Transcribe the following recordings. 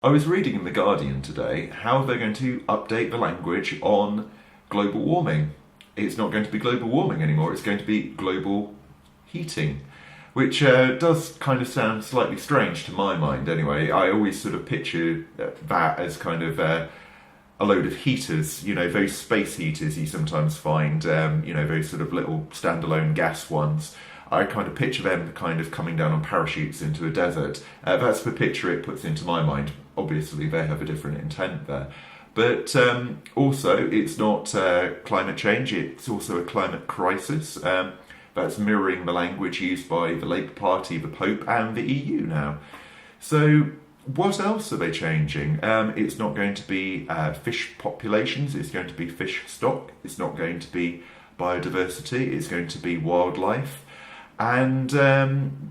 I was reading in The Guardian today how they're going to update the language on global warming. It's not going to be global warming anymore, it's going to be global heating, which does kind of sound slightly strange to my mind anyway. I always sort of picture that as kind of a load of heaters, those space heaters you sometimes find, those sort of little standalone gas ones. I kind of picture them kind of coming down on parachutes into a desert. That's the picture it puts into my mind. Obviously, they have a different intent there. But also, it's not climate change, it's also a climate crisis. That's mirroring the language used by the Labour Party, the Pope, and the EU now. So, what else are they changing? It's not going to be fish populations, it's going to be fish stock, it's not going to be biodiversity, it's going to be wildlife. And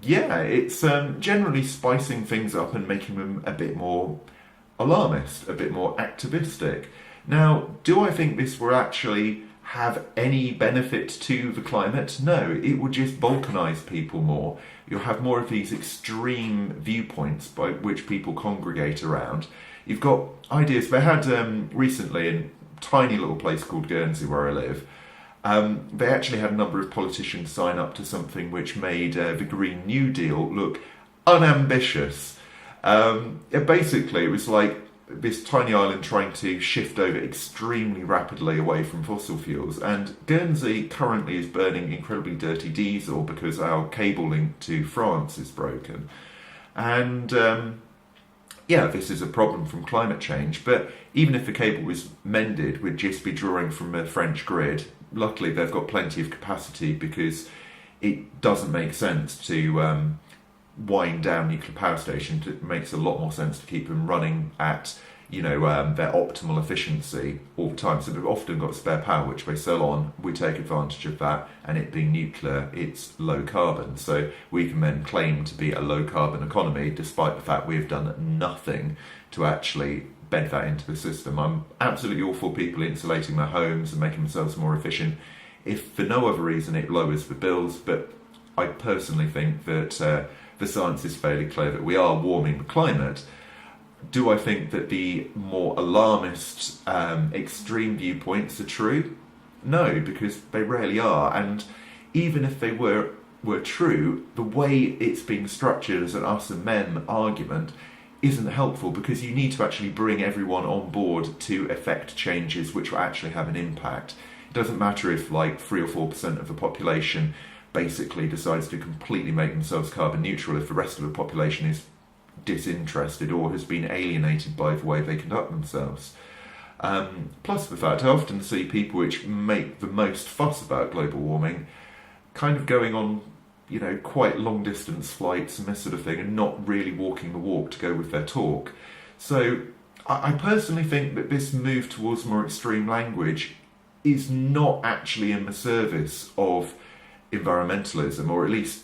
it's generally spicing things up and making them a bit more alarmist, a bit more activistic. Now, do I think this will actually have any benefit to the climate? No, it will just balkanise people more. You'll have more of these extreme viewpoints by which people congregate around. You've got ideas. They had recently in a tiny little place called Guernsey where I live, they actually had a number of politicians sign up to something which made the Green New Deal look unambitious. Basically, it was like this tiny island trying to shift over extremely rapidly away from fossil fuels. And Guernsey currently is burning incredibly dirty diesel because our cable link to France is broken. And this is a problem from climate change. But even if the cable was mended, we'd just be drawing from a French grid. Luckily, they've got plenty of capacity because it doesn't make sense to wind down nuclear power stations. It makes a lot more sense to keep them running at their optimal efficiency all the time. So they've often got spare power which they sell on. We take advantage of that, and it being nuclear, it's low carbon. So we can then claim to be a low carbon economy despite the fact we've done nothing to actually bed that into the system. I'm absolutely all for people insulating their homes and making themselves more efficient if for no other reason it lowers the bills, but I personally think that the science is fairly clear that we are warming the climate. Do I think that the more alarmist, extreme viewpoints are true? No, because they rarely are. And even if they were true, the way it's being structured as an us and them argument isn't helpful, because you need to actually bring everyone on board to effect changes which will actually have an impact. It doesn't matter if 3 or 4% of the population basically decides to completely make themselves carbon neutral if the rest of the population is disinterested or has been alienated by the way they conduct themselves. Plus the fact I often see people which make the most fuss about global warming kind of going on quite long distance flights and this sort of thing and not really walking the walk to go with their talk. So I personally think that this move towards more extreme language is not actually in the service of environmentalism, or at least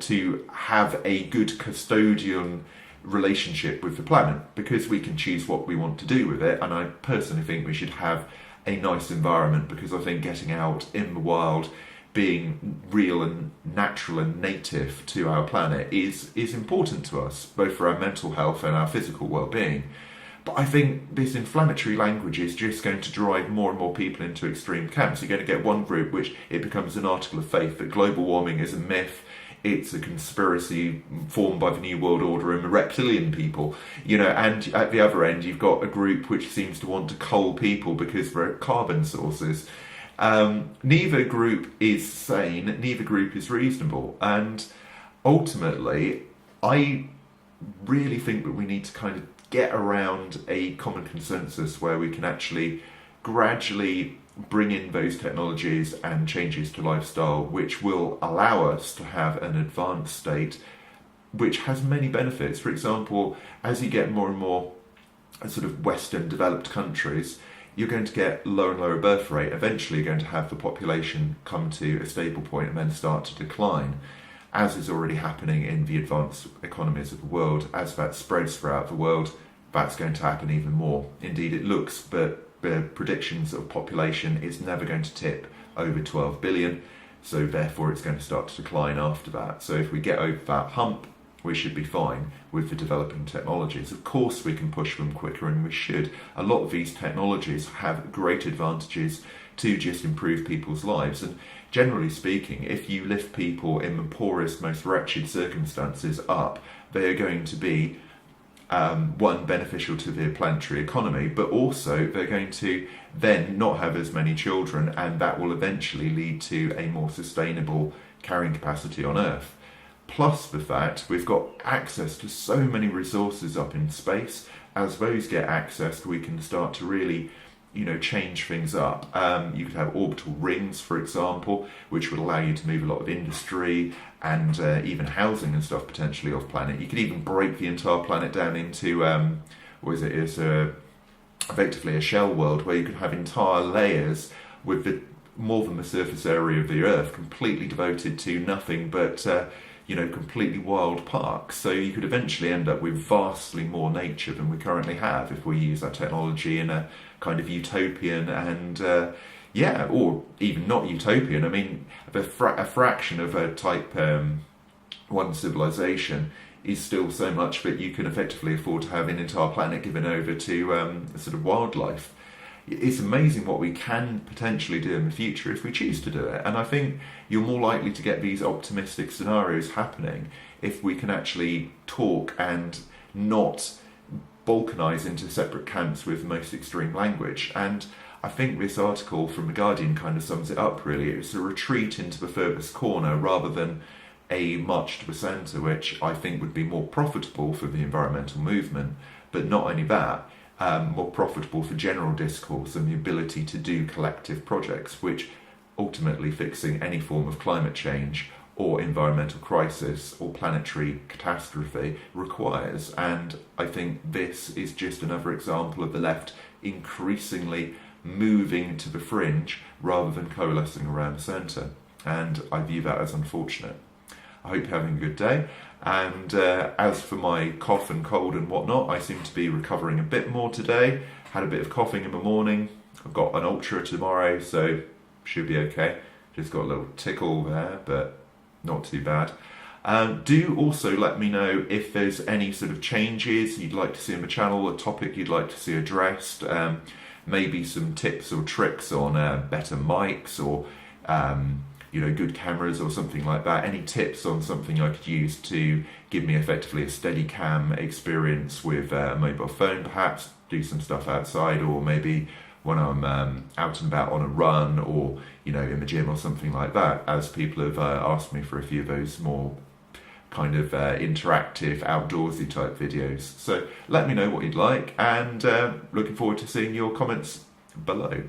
to have a good custodian relationship with the planet, because we can choose what we want to do with it. And I personally think we should have a nice environment, because I think getting out in the wild, being real and natural and native to our planet is important to us, both for our mental health and our physical well-being. But I think this inflammatory language is just going to drive more and more people into extreme camps. You're going to get one group which it becomes an article of faith that global warming is a myth, it's a conspiracy formed by the New World Order and the reptilian people, and at the other end you've got a group which seems to want to cull people because they're carbon sources. Neither group is sane, neither group is reasonable, and ultimately I really think that we need to kind of get around a common consensus where we can actually gradually bring in those technologies and changes to lifestyle which will allow us to have an advanced state which has many benefits. For example, as you get more and more sort of Western developed countries, you're going to get lower and lower birth rate. Eventually you're going to have the population come to a stable point and then start to decline, as is already happening in the advanced economies of the world. As that spreads throughout the world, that's going to happen even more. Indeed, it looks that the predictions of population is never going to tip over 12 billion, so therefore it's going to start to decline after that. So if we get over that hump, we should be fine with the developing technologies. Of course we can push them quicker, and we should. A lot of these technologies have great advantages to just improve people's lives, and generally speaking, if you lift people in the poorest, most wretched circumstances up, they are going to be one, beneficial to the planetary economy, but also they're going to then not have as many children, and that will eventually lead to a more sustainable carrying capacity on Earth. Plus the fact we've got access to so many resources up in space. As those get accessed, we can start to really, change things up. You could have orbital rings, for example, which would allow you to move a lot of industry and even housing and stuff potentially off planet. You could even break the entire planet down into, effectively a shell world, where you could have entire layers with more than the surface area of the Earth completely devoted to nothing but completely wild parks. So you could eventually end up with vastly more nature than we currently have if we use that technology in a kind of utopian and or even not utopian. I mean, a fraction of a type 1 civilization is still so much that you can effectively afford to have an entire planet given over to sort of wildlife. It's amazing what we can potentially do in the future if we choose to do it. And I think you're more likely to get these optimistic scenarios happening if we can actually talk and not balkanise into separate camps with the most extreme language. And I think this article from The Guardian kind of sums it up, really. It's a retreat into the furthest corner rather than a march to the centre, which I think would be more profitable for the environmental movement. But not only that, more profitable for general discourse and the ability to do collective projects, which ultimately fixing any form of climate change or environmental crisis or planetary catastrophe requires. And I think this is just another example of the left increasingly moving to the fringe rather than coalescing around the centre. And I view that as unfortunate. I hope you're having a good day. And as for my cough and cold and whatnot, I seem to be recovering a bit more today. Had a bit of coughing in the morning. I've got an ultra tomorrow, so should be okay. Just got a little tickle there, but not too bad. Do also let me know if there's any sort of changes you'd like to see on the channel, a topic you'd like to see addressed, maybe some tips or tricks on better mics or good cameras or something like that. Any tips on something I could use to give me effectively a Steadicam experience with a mobile phone, perhaps do some stuff outside, or maybe when I'm out and about on a run or in the gym or something like that, as people have asked me for a few of those more kind of interactive outdoorsy type videos. So let me know what you'd like, and looking forward to seeing your comments below.